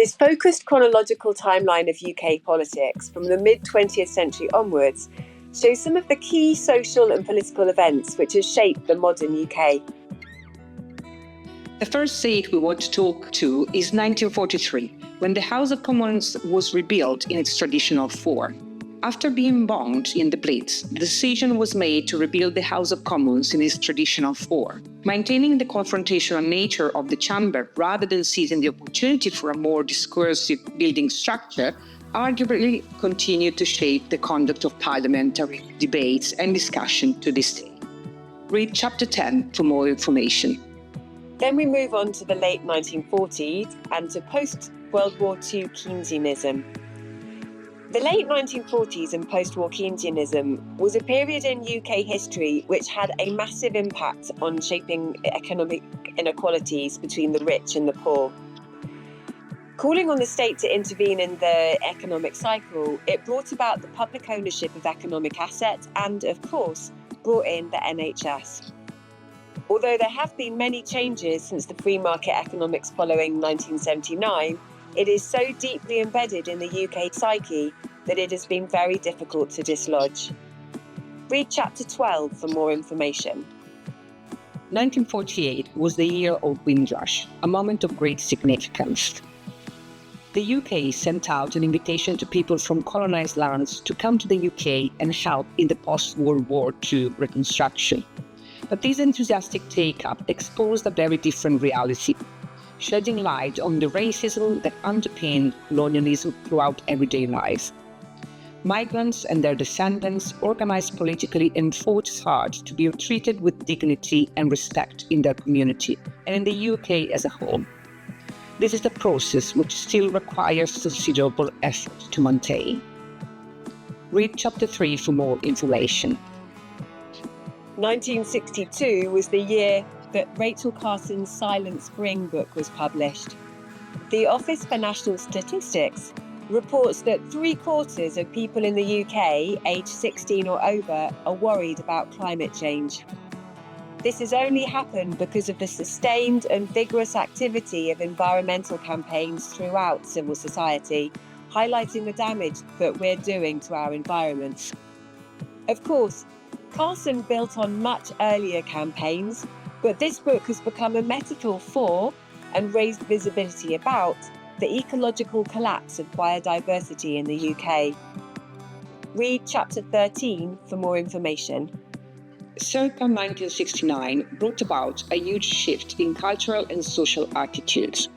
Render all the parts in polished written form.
This focused chronological timeline of UK politics from the mid-20th century onwards shows some of the key social and political events which have shaped the modern UK. The first date we want to talk to is 1943, when the House of Commons was rebuilt in its traditional form. After being bombed in the Blitz, the decision was made to rebuild the House of Commons in its traditional form. Maintaining the confrontational nature of the chamber rather than seizing the opportunity for a more discursive building structure arguably continued to shape the conduct of parliamentary debates and discussion to this day. Read Chapter 10 for more information. Then we move on to the late 1940s and to post-World War II Keynesianism. The late 1940s and post-war Keynesianism was a period in UK history which had a massive impact on shaping economic inequalities between the rich and the poor. Calling on the state to intervene in the economic cycle, it brought about the public ownership of economic assets and, of course, brought in the NHS. Although there have been many changes since the free market economics following 1979, it is so deeply embedded in the UK psyche that it has been very difficult to dislodge. Read Chapter 12 for more information. 1948 was the year of Windrush, a moment of great significance. The UK sent out an invitation to people from colonized lands to come to the UK and help in the post-World War II reconstruction. But this enthusiastic take-up exposed a very different reality, shedding light on the racism that underpinned colonialism throughout everyday life. Migrants and their descendants organized politically and fought hard to be treated with dignity and respect in their community and in the UK as a whole. This is a process which still requires considerable effort to maintain. Read Chapter 3 for more information. 1962 was the year that Rachel Carson's Silent Spring book was published. The Office for National Statistics reports that 3/4 of people in the UK aged 16 or over are worried about climate change. This has only happened because of the sustained and vigorous activity of environmental campaigns throughout civil society, highlighting the damage that we're doing to our environments. Of course, Carson built on much earlier campaigns, but this book has become a metaphor for and raised visibility about the ecological collapse of biodiversity in the UK. Read Chapter 13 for more information. Circa 1969 brought about a huge shift in cultural and social attitudes.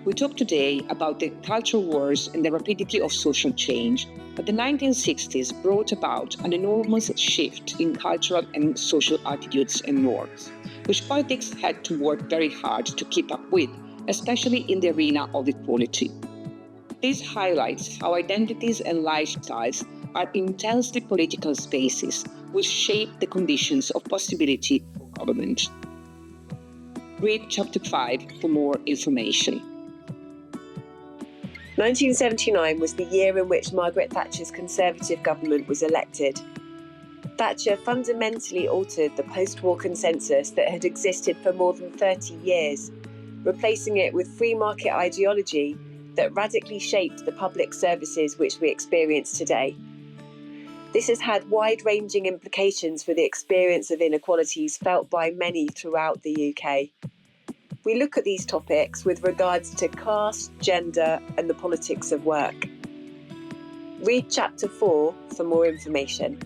We talk today about the culture wars and the rapidity of social change, but the 1960s brought about an enormous shift in cultural and social attitudes and norms, which politics had to work very hard to keep up with, especially in the arena of equality. This highlights how identities and lifestyles are intensely political spaces which shape the conditions of possibility for government. Read Chapter 5 for more information. 1979 was the year in which Margaret Thatcher's Conservative government was elected. Thatcher fundamentally altered the post-war consensus that had existed for more than 30 years, replacing it with free market ideology that radically shaped the public services which we experience today. This has had wide-ranging implications for the experience of inequalities felt by many throughout the UK. We look at these topics with regards to caste, gender, and the politics of work. Read Chapter 4 for more information.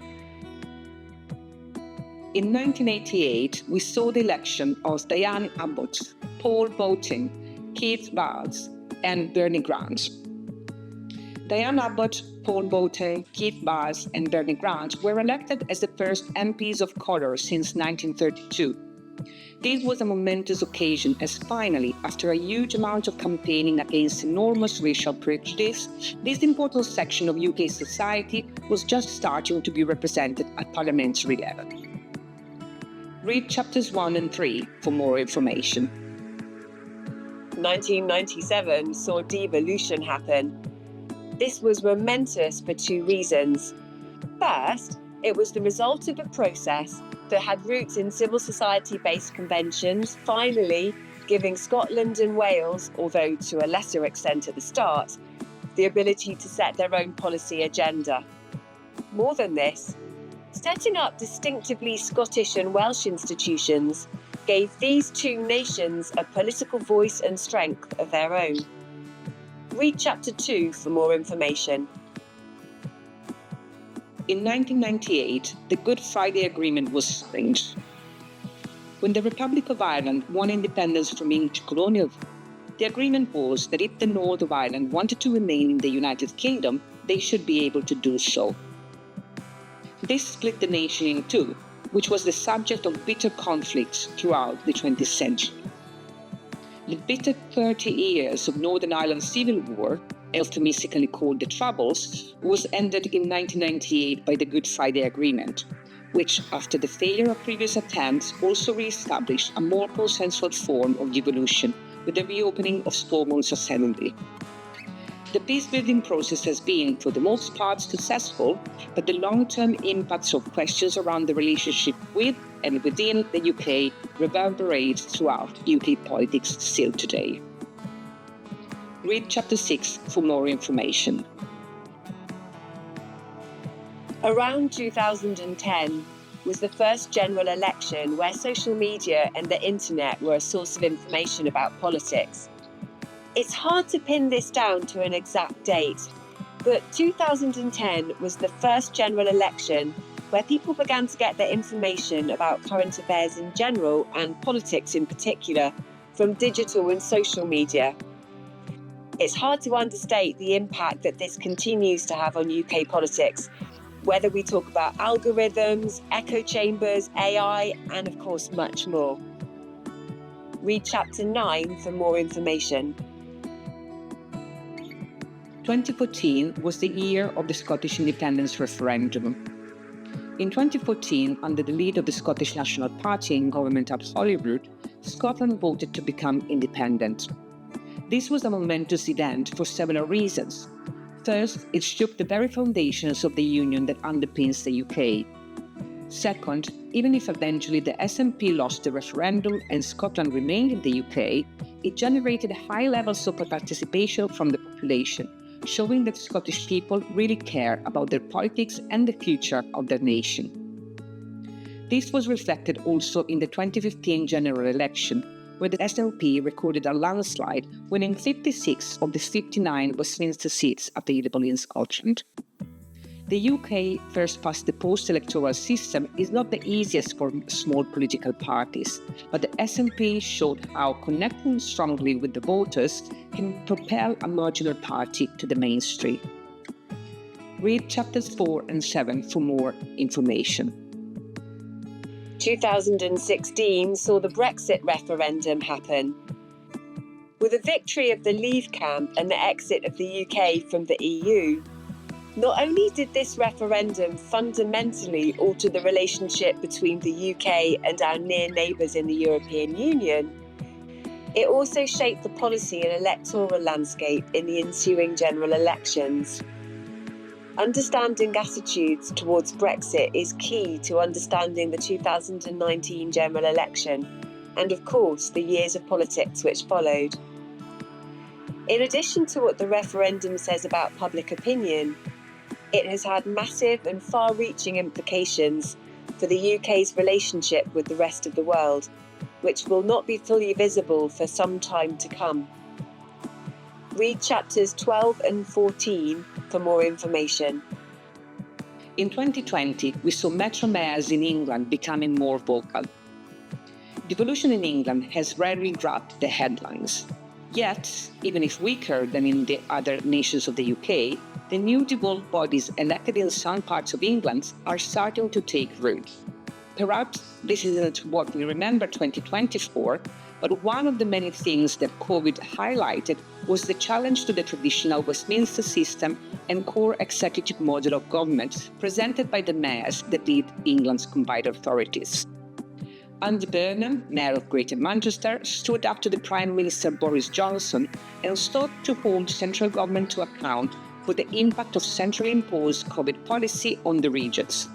In 1988, we saw the election of Diane Abbott, Paul Bowden, Keith Vaz, and Bernie Grant. Diane Abbott, Paul Bowden, Keith Vaz, and Bernie Grant were elected as the first MPs of colour since 1932. This was a momentous occasion as finally, after a huge amount of campaigning against enormous racial prejudice, this important section of UK society was just starting to be represented at parliamentary level. Read Chapters 1 and 3 for more information. 1997 saw devolution happen. This was momentous for two reasons. First, it was the result of a process that had roots in civil society-based conventions finally giving Scotland and Wales, although to a lesser extent at the start, the ability to set their own policy agenda. More than this, setting up distinctively Scottish and Welsh institutions gave these two nations a political voice and strength of their own. Read Chapter 2 for more information. In 1998, the Good Friday Agreement was signed. When the Republic of Ireland won independence from English colonial, the agreement was that if the North of Ireland wanted to remain in the United Kingdom, they should be able to do so. This split the nation in two, which was the subject of bitter conflicts throughout the 20th century. The bitter 30 years of Northern Ireland Civil War, euphemistically called the Troubles, was ended in 1998 by the Good Friday Agreement, which, after the failure of previous attempts, also re-established a more consensual form of devolution with the reopening of Stonewall's Assembly. The peace-building process has been, for the most part, successful, but the long-term impacts of questions around the relationship with and within the UK reverberate throughout UK politics still today. Read Chapter 6 for more information. Around 2010 was the first general election where social media and the internet were a source of information about politics. It's hard to pin this down to an exact date, but 2010 was the first general election where people began to get their information about current affairs in general and politics in particular from digital and social media. It's hard to understate the impact that this continues to have on UK politics, whether we talk about algorithms, echo chambers, AI, and of course much more. Read Chapter 9 for more information. 2014 was the year of the Scottish independence referendum. In 2014, under the lead of the Scottish National Party in government at Holyrood, Scotland voted to become independent. This was a momentous event for several reasons. First, it shook the very foundations of the union that underpins the UK. Second, even if eventually the SNP lost the referendum and Scotland remained in the UK, it generated high levels of participation from the population, showing that Scottish people really care about their politics and the future of their nation. This was reflected also in the 2015 general election, where the SNP recorded a landslide, winning 56 of the 59 Westminster seats available in Scotland. The UK first-past-the-post electoral system is not the easiest for small political parties, but the SNP showed how connecting strongly with the voters can propel a modular party to the mainstream. Read Chapters 4 and 7 for more information. 2016 saw the Brexit referendum happen. With the victory of the Leave camp and the exit of the UK from the EU, not only did this referendum fundamentally alter the relationship between the UK and our near neighbours in the European Union, it also shaped the policy and electoral landscape in the ensuing general elections. Understanding attitudes towards Brexit is key to understanding the 2019 general election and, of course, the years of politics which followed. In addition to what the referendum says about public opinion, it has had massive and far-reaching implications for the UK's relationship with the rest of the world, which will not be fully visible for some time to come. Read Chapters 12 and 14 for more information. In 2020, we saw metro mayors in England becoming more vocal. Devolution in England has rarely grabbed the headlines. Yet, even if weaker than in the other nations of the UK, the new devolved bodies elected in some parts of England are starting to take root. Perhaps this isn't what we remember 2020 for, but one of the many things that COVID highlighted was the challenge to the traditional Westminster system and core executive model of government presented by the mayors that lead England's combined authorities. Andy Burnham, Mayor of Greater Manchester, stood up to the Prime Minister Boris Johnson and sought to hold central government to account for the impact of centrally imposed COVID policy on the regions.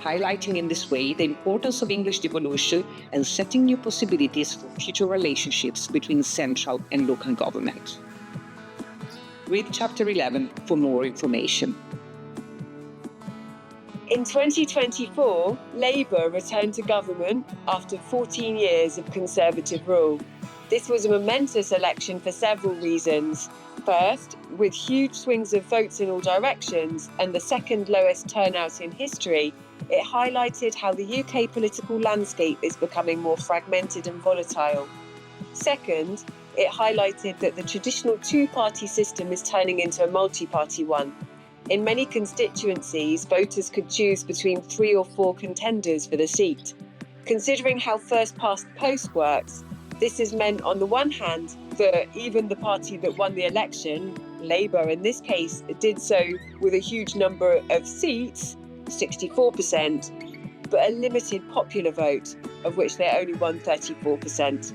highlighting in this way the importance of English devolution and setting new possibilities for future relationships between central and local government. Read Chapter 11 for more information. In 2024, Labour returned to government after 14 years of Conservative rule. This was a momentous election for several reasons. First, with huge swings of votes in all directions and the second lowest turnout in history, it highlighted how the UK political landscape is becoming more fragmented and volatile. Second, it highlighted that the traditional two-party system is turning into a multi-party one. In many constituencies, voters could choose between 3 or 4 contenders for the seat. Considering how first-past-the-post works, this has meant, on the one hand, that even the party that won the election, Labour in this case, did so with a huge number of seats, 64%, but a limited popular vote, of which they only won 34%.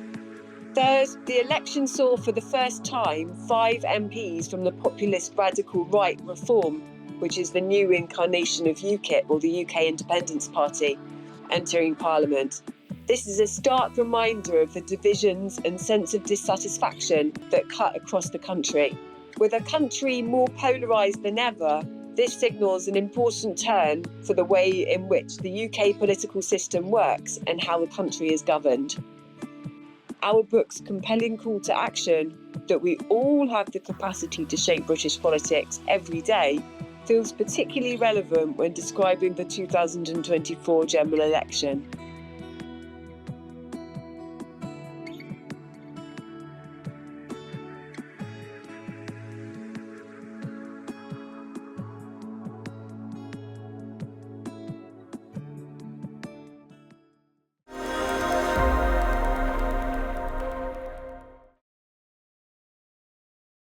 Third, the election saw for the first time 5 MPs from the populist radical right Reform, which is the new incarnation of UKIP, or the UK Independence Party, entering Parliament. This is a stark reminder of the divisions and sense of dissatisfaction that cut across the country. With a country more polarised than ever, this signals an important turn for the way in which the UK political system works and how the country is governed. Our book's compelling call to action, that we all have the capacity to shape British politics every day, feels particularly relevant when describing the 2024 general election.